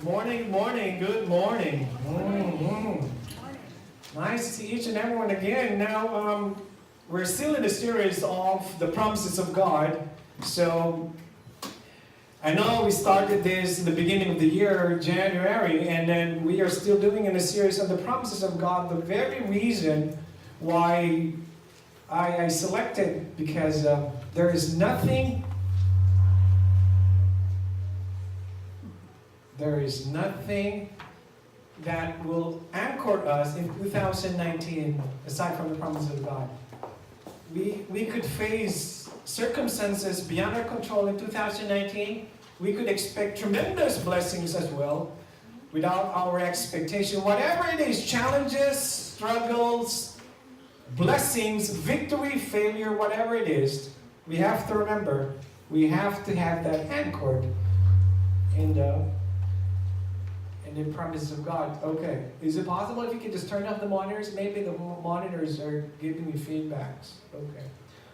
Morning, morning, good morning. Nice to see each and everyone again. Now, we're still in the series of the promises of God. So, I know we started this in the beginning of the year, January, and then we are still doing in a series on the promises of God. The very reason why I selected, because there is nothing that will anchor us in 2019 aside from the promises of God. We could face circumstances beyond our control in 2019. We could expect tremendous blessings as well without our expectation. Whatever it is, challenges, struggles, blessings, victory, failure, whatever it is, we have to remember, we have to have that anchored in the promises of God. Okay, is it possible if you could just turn off the monitors? Maybe the monitors are giving me feedbacks. Okay.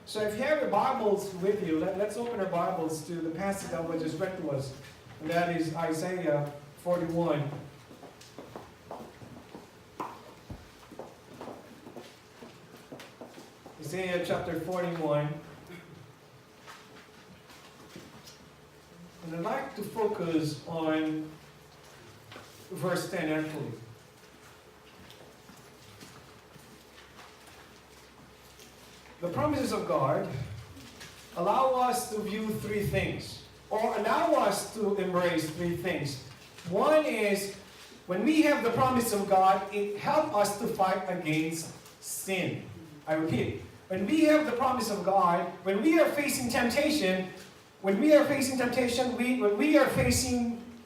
So if you have your Bibles with you, let's open our Bibles to the passage that was just read to us. And that is Isaiah 41. Isaiah chapter 41. And I'd like to focus on verse 10 actually. The promises of God allow us to view three things, or allow us to embrace three things. One is, when we have the promise of God, it helps us to fight against sin. I repeat, when we have the promise of God, when we are facing temptation, when we are facing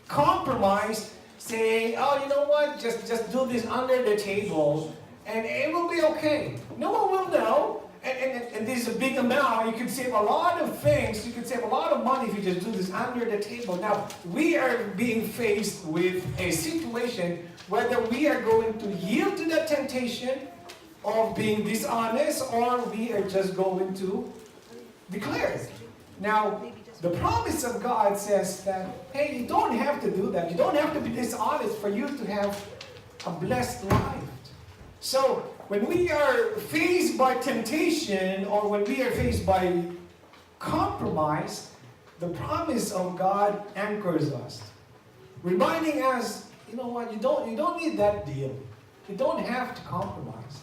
compromise, say, oh, you know what, just do this under the table, and it will be okay. No one will know. And this is a big amount. You could save a lot of things. You could save a lot of money if you just do this under the table. Now, we are being faced with a situation whether we are going to yield to that temptation of being dishonest, or we are just going to declare it. Now, the promise of God says that, hey, you don't have to do that. You don't have to be dishonest for you to have a blessed life. So, when we are faced by temptation, or when we are faced by compromise, the promise of God anchors us, reminding us, you know what, you don't need that deal. You don't have to compromise,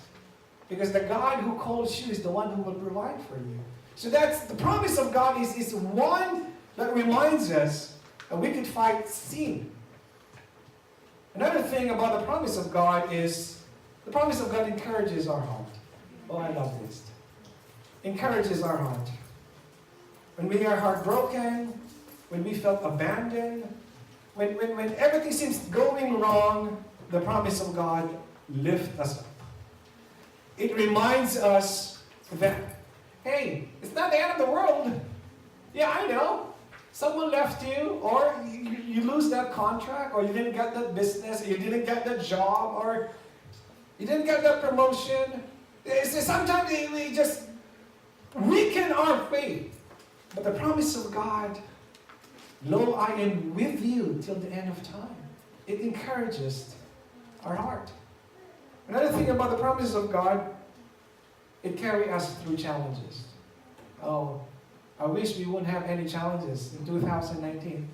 because the God who calls you is the one who will provide for you. So that's the promise of God is one that reminds us that we can fight sin. Another thing about the promise of God is the promise of God encourages our heart. Oh, I love this. Encourages our heart. When we are heartbroken, when we felt abandoned, when everything seems going wrong, the promise of God lifts us up. It reminds us that, hey, it's not the end of the world. Yeah, I know. Someone left you, or you lose that contract, or you didn't get that business, or you didn't get that job, or you didn't get that promotion. Sometimes we just weaken our faith. But the promise of God, lo, I am with you till the end of time. It encourages our heart. Another thing about the promise of God, it carries us through challenges. Oh, I wish we wouldn't have any challenges in 2019.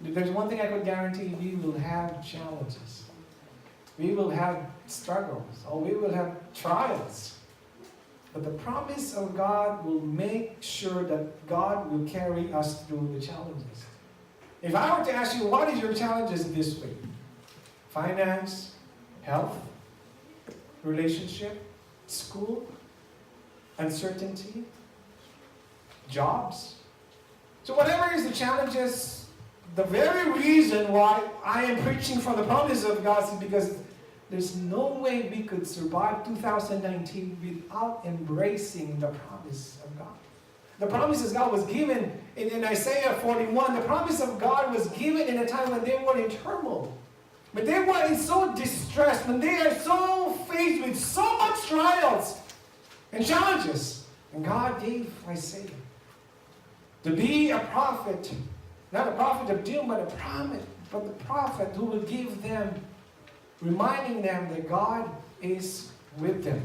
There's one thing I could guarantee, we will have challenges. We will have struggles, or we will have trials. But the promise of God will make sure that God will carry us through the challenges. If I were to ask you, what is your challenges this week? Finance, health, relationship, school, uncertainty, jobs. So whatever is the challenges, the very reason why I am preaching from the promise of God is because there's no way we could survive 2019 without embracing the promise of God. The promise of God was given in Isaiah 41. The promise of God was given in a time when they were in turmoil. When they were in so distressed, when they are so faced with so much trials and challenges. And God gave Isaiah to be a prophet, not a prophet of doom, but a but the prophet who will give them, reminding them that God is with them.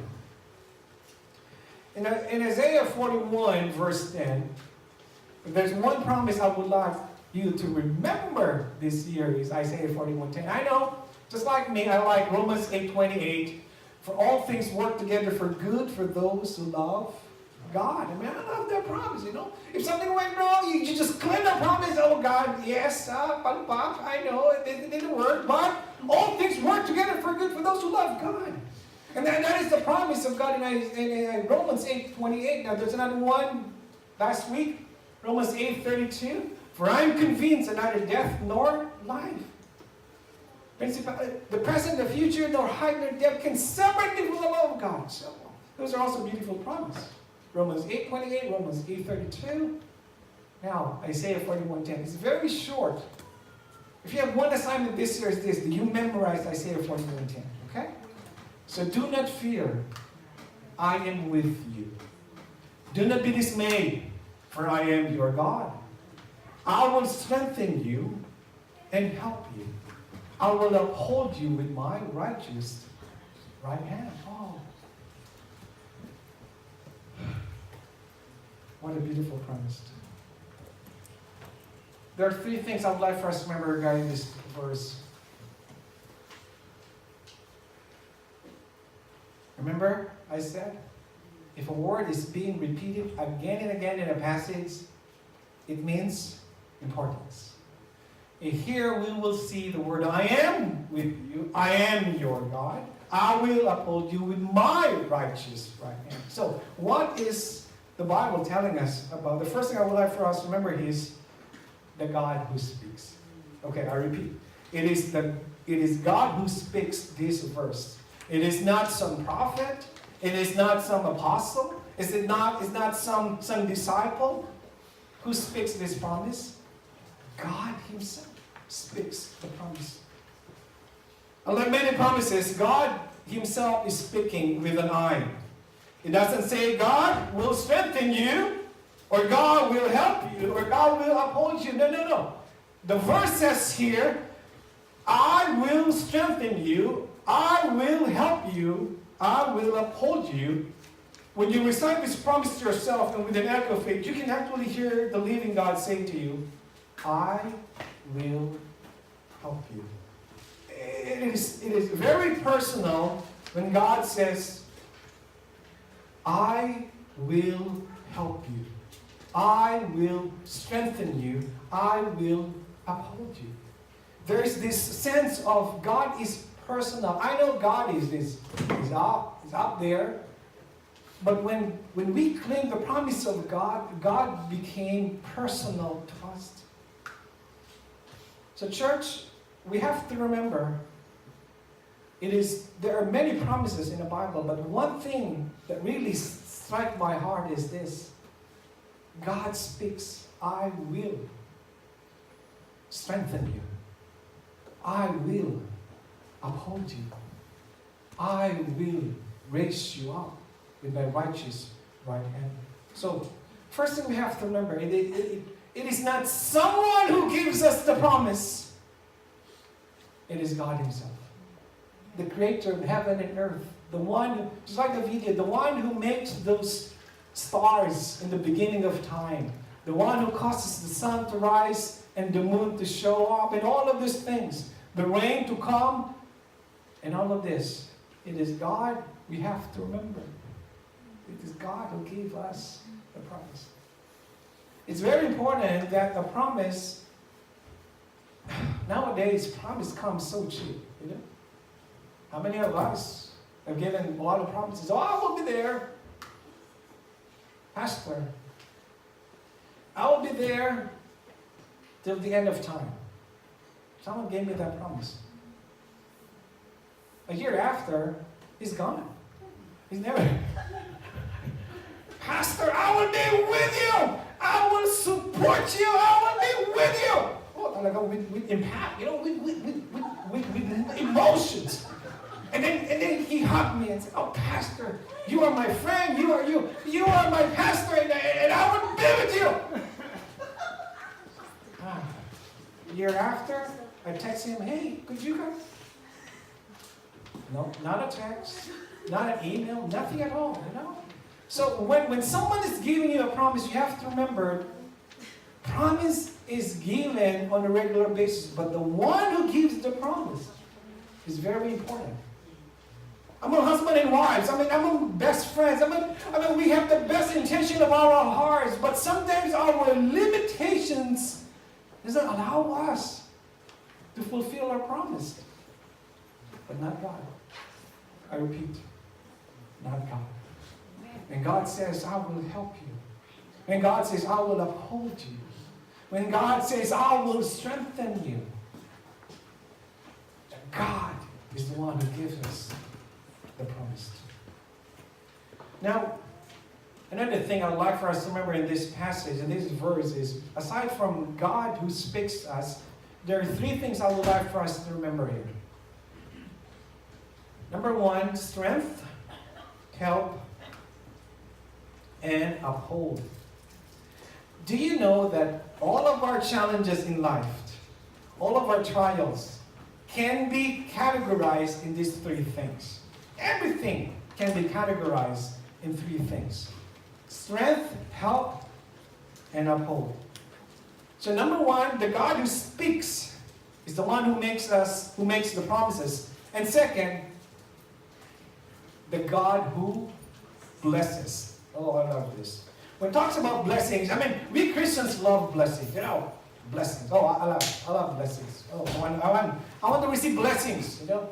In Isaiah 41, verse 10, there's one promise I would like you to remember this year is Isaiah 41:10. I know, just like me, I like Romans 8:28. For all things work together for good for those who love God. I mean, I love that promise, you know. If something went wrong, you just claim that promise. Oh, God, yes, I know, it didn't work. But all things work together for good for those who love God. And that is the promise of God in Romans 8:28. Now, there's another one last week, Romans 8:32. For I am convinced that neither death nor life, the present, the future, nor height nor depth can separate me from the love of God. So, those are also beautiful promises. Romans 8:28, Romans 8:32. Now, Isaiah 41:10. It's very short. If you have one assignment this year, is this: that you memorize Isaiah 41:10. Okay? So do not fear, I am with you. Do not be dismayed, for I am your God. I will strengthen you and help you. I will uphold you with my righteous right hand. Oh. What a beautiful promise. There are three things I would like for us to remember regarding this verse. Remember, I said, if a word is being repeated again and again in a passage, it means importance. And here we will see the word, I am with you. I am your God. I will uphold you with my righteous right hand. So, what is the Bible telling us about? The first thing I would like for us to remember is the God who speaks. Okay, I repeat. It is God who speaks this verse. It is not some prophet. It is not some apostle. It's not some disciple who speaks this promise. God himself speaks the promise. Unlike many promises, God himself is speaking with an I. It doesn't say God will strengthen you, or God will help you, or God will uphold you. No. The verse says here, I will strengthen you, I will help you, I will uphold you. When you recite this promise to yourself and with an echo of faith, you can actually hear the living God saying to you, I will help you. It is very personal when God says, I will help you. I will strengthen you. I will uphold you. There is this sense of God is personal. I know God is up there. But when we claim the promise of God, God became personal to us. So church, we have to remember, there are many promises in the Bible, but one thing that really strikes my heart is this. God speaks, I will strengthen you. I will uphold you. I will raise you up with my righteous right hand. So, first thing we have to remember, it is not someone who gives us the promise. It is God himself. The creator of heaven and earth. The one, just like the video, the one who makes those stars in the beginning of time. The one who causes the sun to rise and the moon to show up and all of these things. The rain to come and all of this. It is God we have to remember. It is God who gave us the promise. It's very important that the promise, nowadays, promise comes so cheap, you know? How many of us have given a lot of promises? Oh, I will be there. Pastor, I will be there till the end of time. Someone gave me that promise. A year after, he's gone. He's never... Pastor, I will be with you. I will support you. I will be with you. Oh, like with impact, you know, with emotions. And then he hugged me and said, "Oh, Pastor, you are my friend. You are my pastor, and I will be with you." A year after, I text him, hey, could you come? No, not a text, not an email, nothing at all, you know? So when someone is giving you a promise, you have to remember, promise is given on a regular basis, but the one who gives the promise is very important. Among husband and wives, among best friends, we have the best intention of our hearts, but sometimes our limitations doesn't allow us to fulfill our promise. But not God. I repeat, not God. When God says, I will help you. When God says, I will uphold you. When God says, I will strengthen you. God is the one who gives us the promise. Now, another thing I'd like for us to remember in this passage, in this verse, is aside from God who speaks to us, there are three things I would like for us to remember here. Number one, strength, help, and uphold. Do you know that all of our challenges in life, all of our trials, can be categorized in these three things? Everything can be categorized in three things: strength, help, and uphold. So number one, the God who speaks is the one who makes the promises. And second, the God who blesses. Oh, I love this. When it talks about blessings, we Christians love blessings. You know, blessings. Oh, I love blessings. Oh, I want to receive blessings. You know,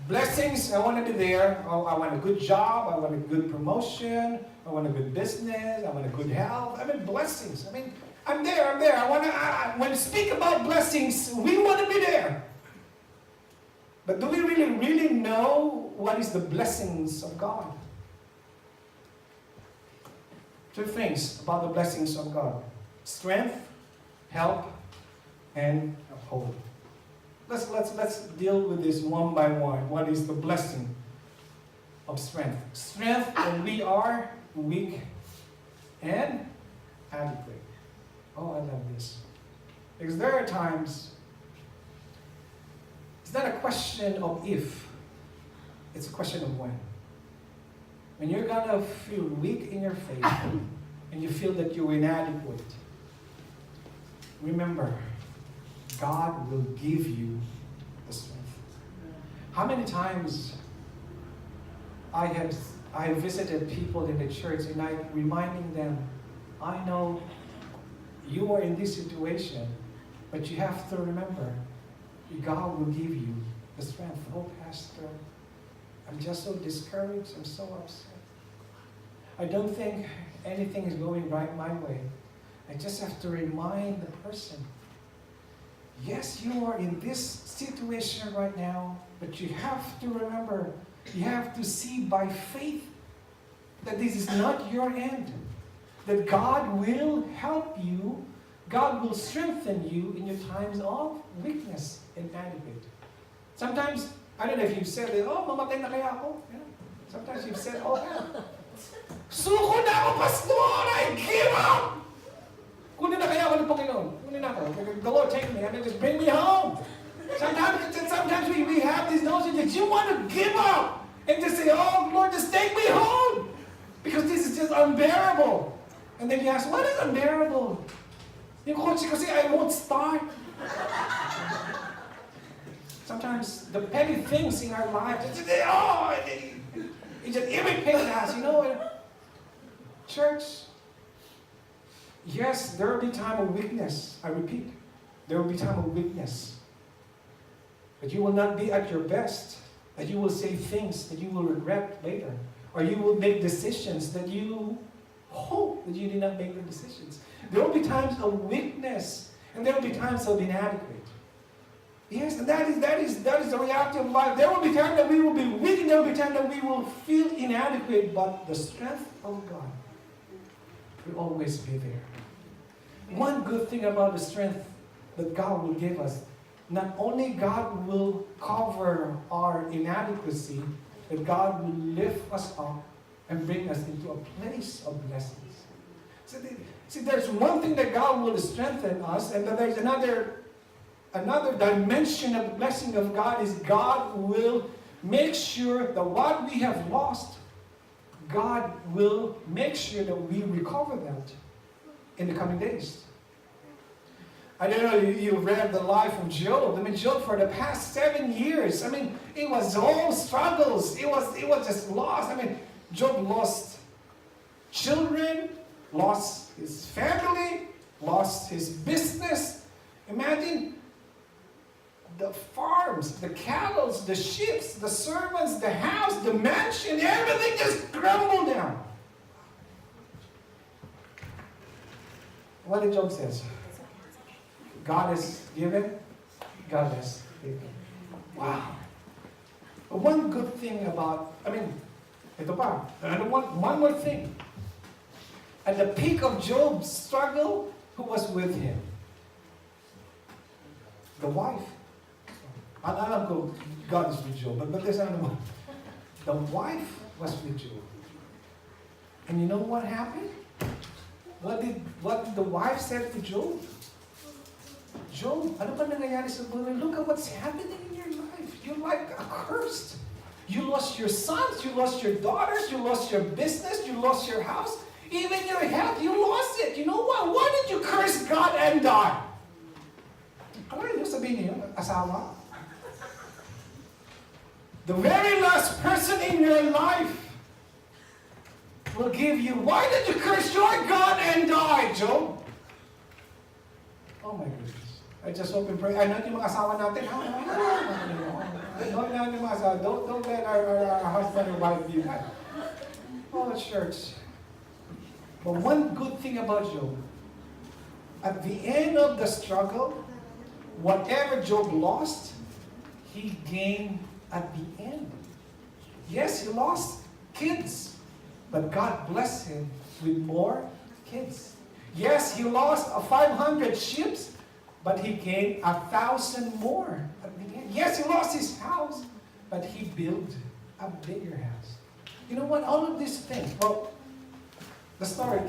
blessings. I want to be there. Oh, I want a good job. I want a good promotion. I want a good business. I want a good health. Blessings. I'm there. When we speak about blessings, we want to be there. But do we really know what is the blessings of God? Two things about the blessings of God: strength, help, and uphold. Let's deal with this one by one. What is the blessing of strength? Strength when we are weak and adequate. Oh, I love this. Because there are times, it's not a question of if, it's a question of when. When you're gonna feel weak in your faith and you feel that you're inadequate, remember, God will give you the strength. How many times I have visited people in the church and I'm reminding them, I know you are in this situation, but you have to remember, God will give you the strength. Oh, Pastor, I'm just so discouraged. I'm so upset. I don't think anything is going right my way. I just have to remind the person, yes, you are in this situation right now, but you have to remember, you have to see by faith that this is not your end. That God will help you, God will strengthen you in your times of weakness and inadequate. Sometimes, I don't know if you've said it, oh, mamatay na kaya ako. Yeah. Sometimes you've said, oh, yeah. Suko na ako, Pastor! I give up! Kunin na kaya ako ng Panginoon. Kunin na ako. The Lord take me and just bring me home. Sometimes we have this notion that you want to give up and just say, oh, Lord, just take me home. Because this is just unbearable. And then you ask, what is unbearable? Yung coach kasi, I won't start. Sometimes the petty things in our lives, it just irritates us, you know. Church, yes, there will be time of weakness. I repeat, there will be time of weakness. But you will not be at your best. That you will say things that you will regret later. Or you will make decisions that you hope that you did not make the decisions. There will be times of weakness, and there will be times of inadequate. Yes, and that is the reality of life. There will be times that we will be weak, and there will be times that we will feel inadequate, but the strength of God will always be there. One good thing about the strength that God will give us, not only God will cover our inadequacy, but God will lift us up and bring us into a place of blessings. See, there's one thing that God will strengthen us, and then there's another another dimension of the blessing of God is God will make sure that what we have lost, God will make sure that we recover that in the coming days. I don't know if you read the life of Job. I mean, Job for the past 7 years, I mean, it was all struggles. It was just lost. I mean, Job lost children, lost his family, lost his business. Imagine the farms, the cattle, the sheep, the servants, the house, the mansion, everything just crumbled down. What did Job say? God has given, God has taken. Wow. But one good thing about, ito pa, one more thing. At the peak of Job's struggle, who was with him? The wife. Alam ko, God is with Job, but there's another one. The wife was with Job. And you know what happened? What did the wife said to Job? Job, ano ba nangyayari sa buhay? Look at what's happening in your life. You're like accursed. You lost your sons, you lost your daughters, you lost your business, you lost your house, even your health, you lost it. You know what? Why did you curse God and die? Ano rin yung sabihin niyo, asawa? The very last person in your life will give you, why did you curse your God and die, Job? Oh my goodness. I just hope and pray. I know yung mga asawa natin. Don't let our husband or wife be mad. Oh, church. But one good thing about Job, at the end of the struggle, whatever Job lost, he gained at the end. Yes, he lost kids, but God blessed him with more kids. Yes, he lost 500 sheep, but he gained 1,000 more at the end. Yes, he lost his house, but he built a bigger house. You know what? All of these things. Well, the story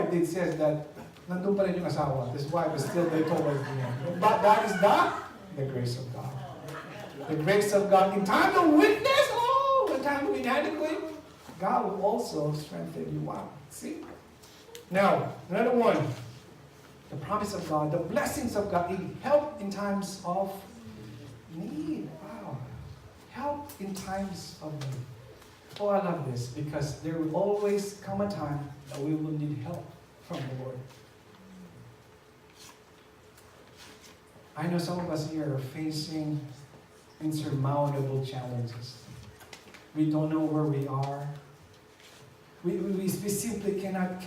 did says that nandun pa rin yung asawa. His wife is still there towards the end. But that is the grace of God. The grace of God in time of weakness, in time of inadequate, God will also strengthen you. Wow. See? Now, another one. The promise of God, the blessings of God, help in times of need. Wow. Help in times of need. Oh, I love this because there will always come a time that we will need help from the Lord. I know some of us here are facing insurmountable challenges. We don't know where we are. We simply cannot.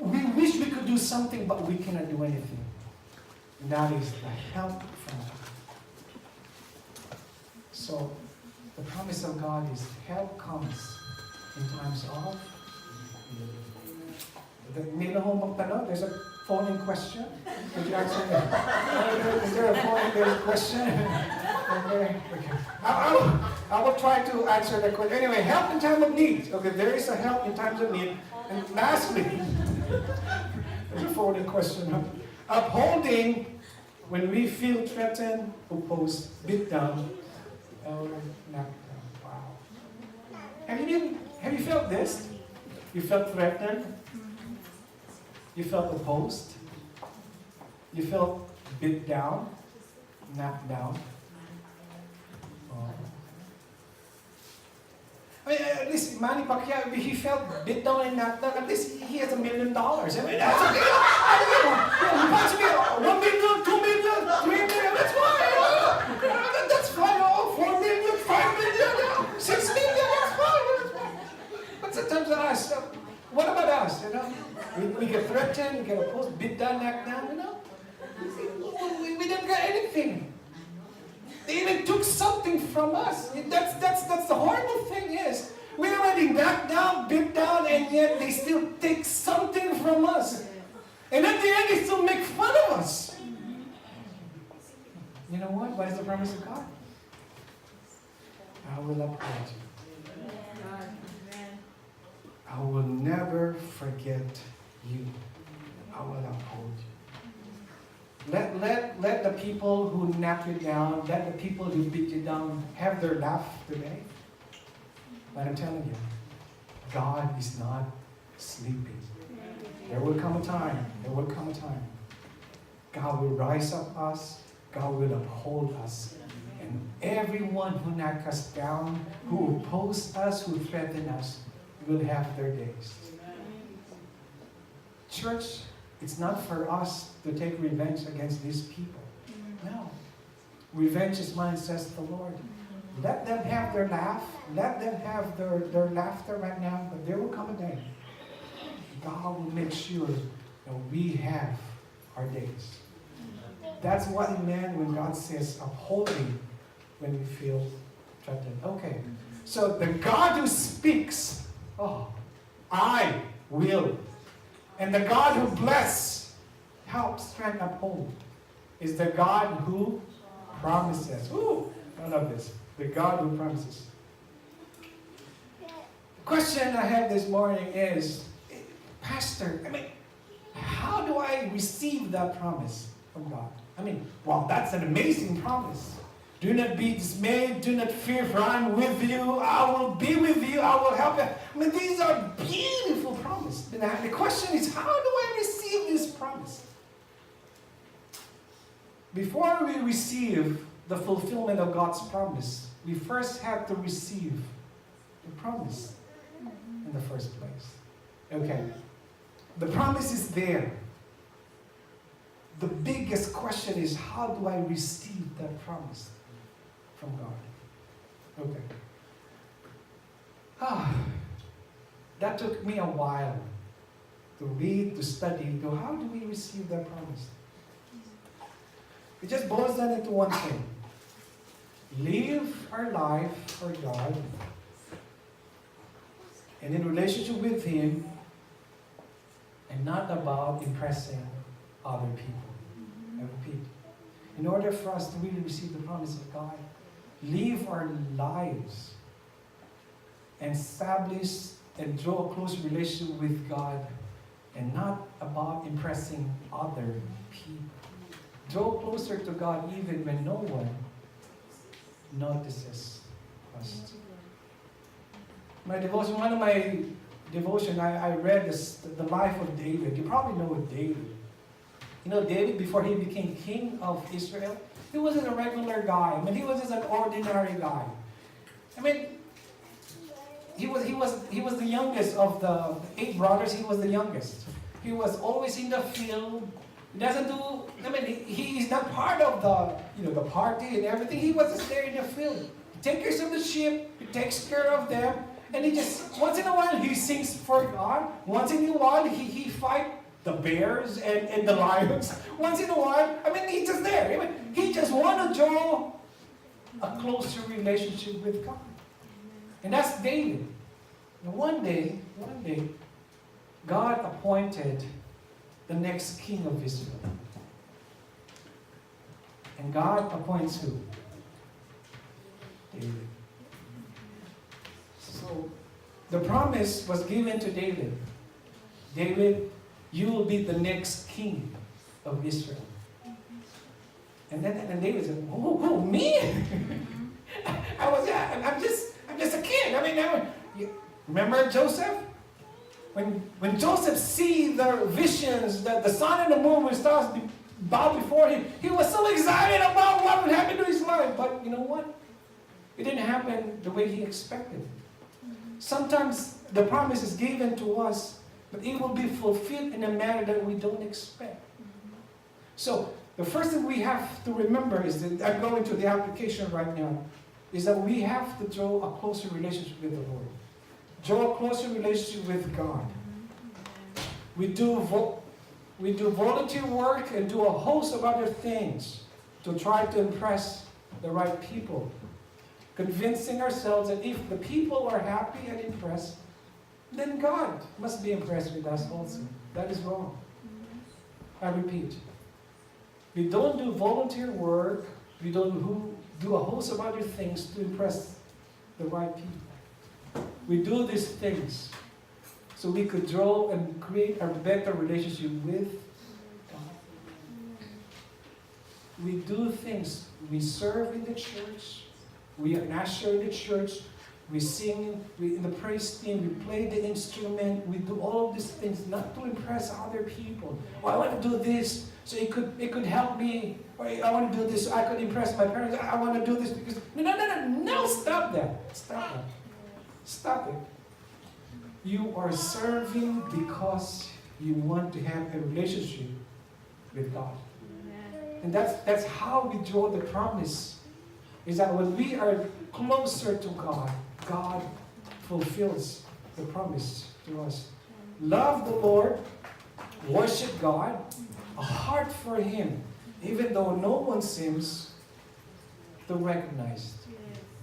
We wish we could do something, but we cannot do anything. And that is the help from God. So, the promise of God is help comes in times of need. There's a phone-in question. Could you answer that? Is there a phone-in question? Okay. I will try to answer that question. Anyway, help in time of need. Okay, there is a help in times of need. And lastly, there's a phone-in question. Upholding when we feel threatened, opposed, beat down, or knocked down. Wow. Have you felt this? You felt threatened? You felt opposed? You felt beat down, knocked down? At least Manny Pacquiao, he felt beat down and knocked down. At least he has $1 million. That's okay. He wants to be 1 million, 2 million, 3 million. That's fine. That's fine. 4 million, 5 million, 6 million. That's fine. But sometimes I ask, what about us? We get threatened, we get opposed, beat down, knocked down. We didn't get anything. They even took something from us. That's the horrible thing is, we're already knocked down, beat down, and yet they still take something from us. And at the end, they still make fun of us. You know what? What is the promise of God? I will uphold you. I will never forget you. I will uphold you. Let the people who knock you down, let the people who beat you down have their laugh today. But I'm telling you, God is not sleeping. There will come a time, God will rise up us, God will uphold us. And everyone who knock us down, who oppose us, who threaten us, will have their days. Church, it's not for us to take revenge against these people. No. Revenge is mine, says the Lord. Let them have their laugh. Let them have their laughter right now. But there will come a day. God will make sure that we have our days. That's what it meant when God says, uphold me when we feel threatened. Okay. So the God who speaks, I will. And the God who bless, help, strength, uphold, is the God who promises. Ooh, I love this. The God who promises. The question I have this morning is, Pastor, how do I receive that promise from God? Wow, that's an amazing promise. Do not be dismayed. Do not fear, for I am with you. I will be with you. I will help you. These are beautiful promises. The question is, how do I receive this promise? Before we receive the fulfillment of God's promise, we first have to receive the promise in the first place. Okay. The promise is there. The biggest question is, how do I receive that promise from God? Okay. That took me a while to read, to study, to how do we receive that promise? It just boils down into one thing. Live our life for God and in relationship with Him, and not about impressing other people. I repeat. In order for us to really receive the promise of God, live our lives and establish and draw a close relationship with God, and not about impressing other people. Draw closer to God even when no one notices us. My devotion, one of my devotion, I read the life of David. You probably know David. You know David, before he became king of Israel, he wasn't a regular guy. He was just an ordinary guy. He was the youngest of the 8 brothers. He was the youngest. He was always in the field. He doesn't do. He's not part of the party and everything. He was just there in the field. He takes care of the sheep. He takes care of them. And he just, once in a while, he sings for God. Once in a while, he fight the bears and the lions. Once in a while, he's just there. He just want to draw a closer relationship with God. And that's David. And one day, God appointed the next king of Israel. And God appoints who? David. So, the promise was given to David. David, you will be the next king of Israel. And then David said, "Oh, me? I'm just a kid. Remember Joseph? When Joseph see the visions that the sun and the moon and stars bow before him, he was so excited about what would happen to his life. But you know what? It didn't happen the way he expected. Sometimes the promise is given to us, but it will be fulfilled in a manner that we don't expect. So, the first thing we have to remember is that, I'm going to the application right now, is that we have to draw a closer relationship with the Lord. Draw a closer relationship with God. We do volunteer work and do a host of other things to try to impress the right people, convincing ourselves that if the people are happy and impressed, then God must be impressed with us also. That is wrong. I repeat. We don't do volunteer work. We don't do a host of other things to impress the right people. We do these things so we could draw and create a better relationship with God. we do things. We serve in the church. We are usher in the church. We sing in the praise team. We play the instrument. We do all of these things not to impress other people. Oh, I want to do this so it could help me. Or I want to do this so I could impress my parents. I want to do this because no! Stop that! Stop it! You are serving because you want to have a relationship with God. And that's how we draw the promise. Is that when we are closer to God, God fulfills the promise to us. Love the Lord, worship God, a heart for Him, even though no one seems to recognize it.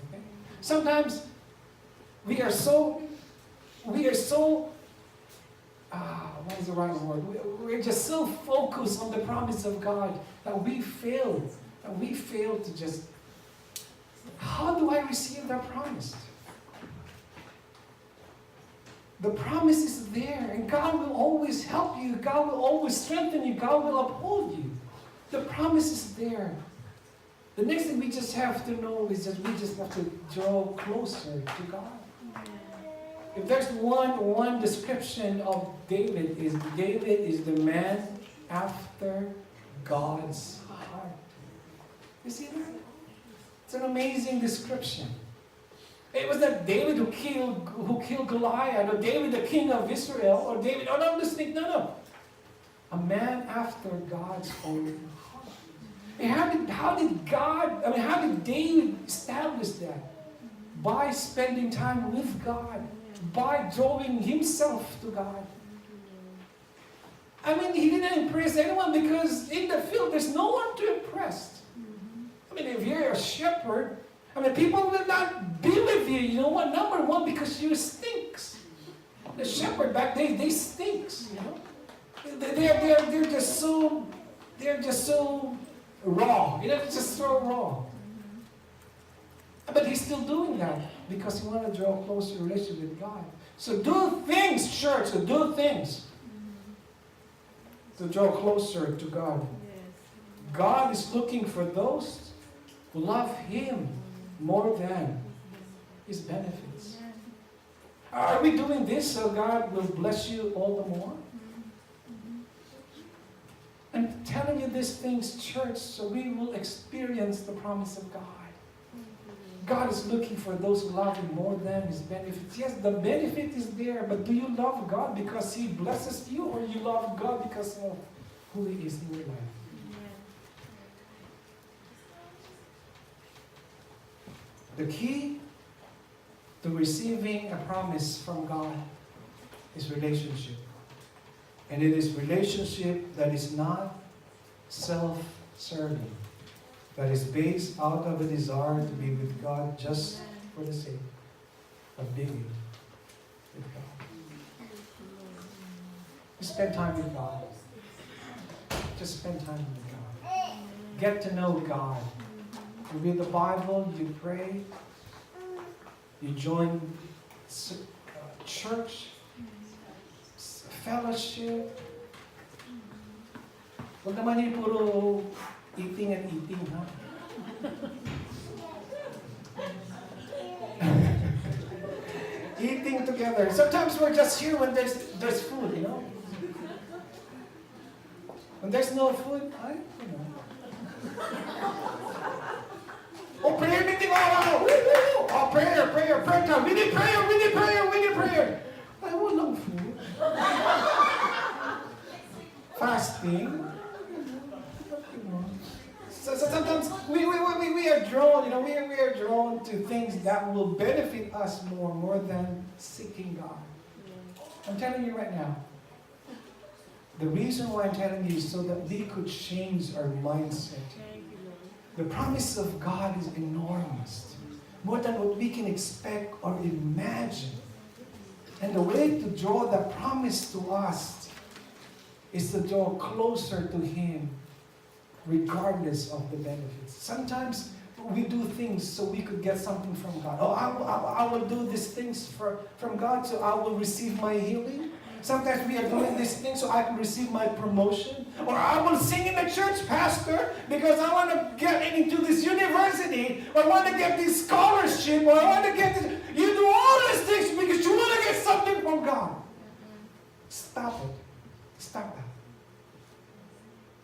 Okay? Sometimes we are so what is the right word? We're just so focused on the promise of God that we fail to just, how do I receive that promise? The promise is there, and God will always help you. God will always strengthen you. God will uphold you. The promise is there. The next thing we just have to know is that we just have to draw closer to God. If there's one description of David is the man after God's heart. You see that? It's an amazing description. It was not David who killed Goliath, or David the king of Israel, or David. Oh no, listen, no. A man after God's own heart. And how did David establish that? By spending time with God, by drawing himself to God. I mean, he didn't impress anyone because in the field there's no one to impress. I mean, if you're a shepherd, people will not be with you. You know what? Number one, because you stinks. The shepherd back then, they stinks. You know, they're just so raw. You know, just so raw. But he's still doing that because he wanted to draw a closer relationship with God. So do things, church. So do things to draw closer to God. God is looking for those who love Him more than His benefits. Are we doing this so God will bless you all the more? I'm telling you these things, church, so we will experience the promise of God. God is looking for those who love Him more than His benefits. Yes, the benefit is there, but do you love God because He blesses you, or you love God because of who He is in your life? The key to receiving a promise from God is relationship. And it is relationship that is not self-serving, that is based out of a desire to be with God just for the sake of being with God. Just spend time with God. Just spend time with God. Get to know God. You read the Bible, you pray, you join church, fellowship. Huwag naman yung puro eating and eating, ha? Eating together. Sometimes we're just here when there's food, you know? When there's no food, Oh, prayer meeting! Oh, prayer time. We need prayer. Ay, walang food. Fasting. So sometimes we are drawn, we are drawn to things that will benefit us more than seeking God. I'm telling you right now. The reason why I'm telling you is so that we could change our mindset. The promise of God is enormous, more than what we can expect or imagine. And the way to draw that promise to us is to draw closer to Him, regardless of the benefits. Sometimes we do things so we could get something from God. Oh, I will do these things from God so I will receive my healing. Sometimes we are doing this thing so I can receive my promotion. Or I will sing in the church, Pastor, because I want to get into this university. Or I want to get this scholarship. Or I want to get this. You do all these things because you want to get something from God. Stop it. Stop that.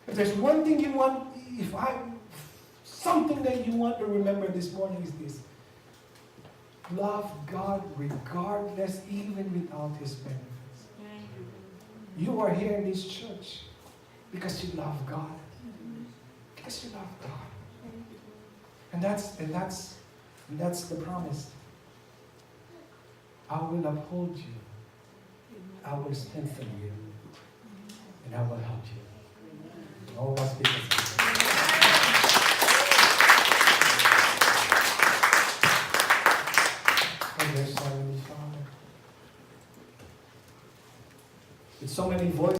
If there's one thing you want, something that you want to remember this morning is this. Love God regardless, even without His benefits. You are here in this church because you love God. Because you love God. And that's the promise. I will uphold you. I will strengthen you. And I will help you. All must be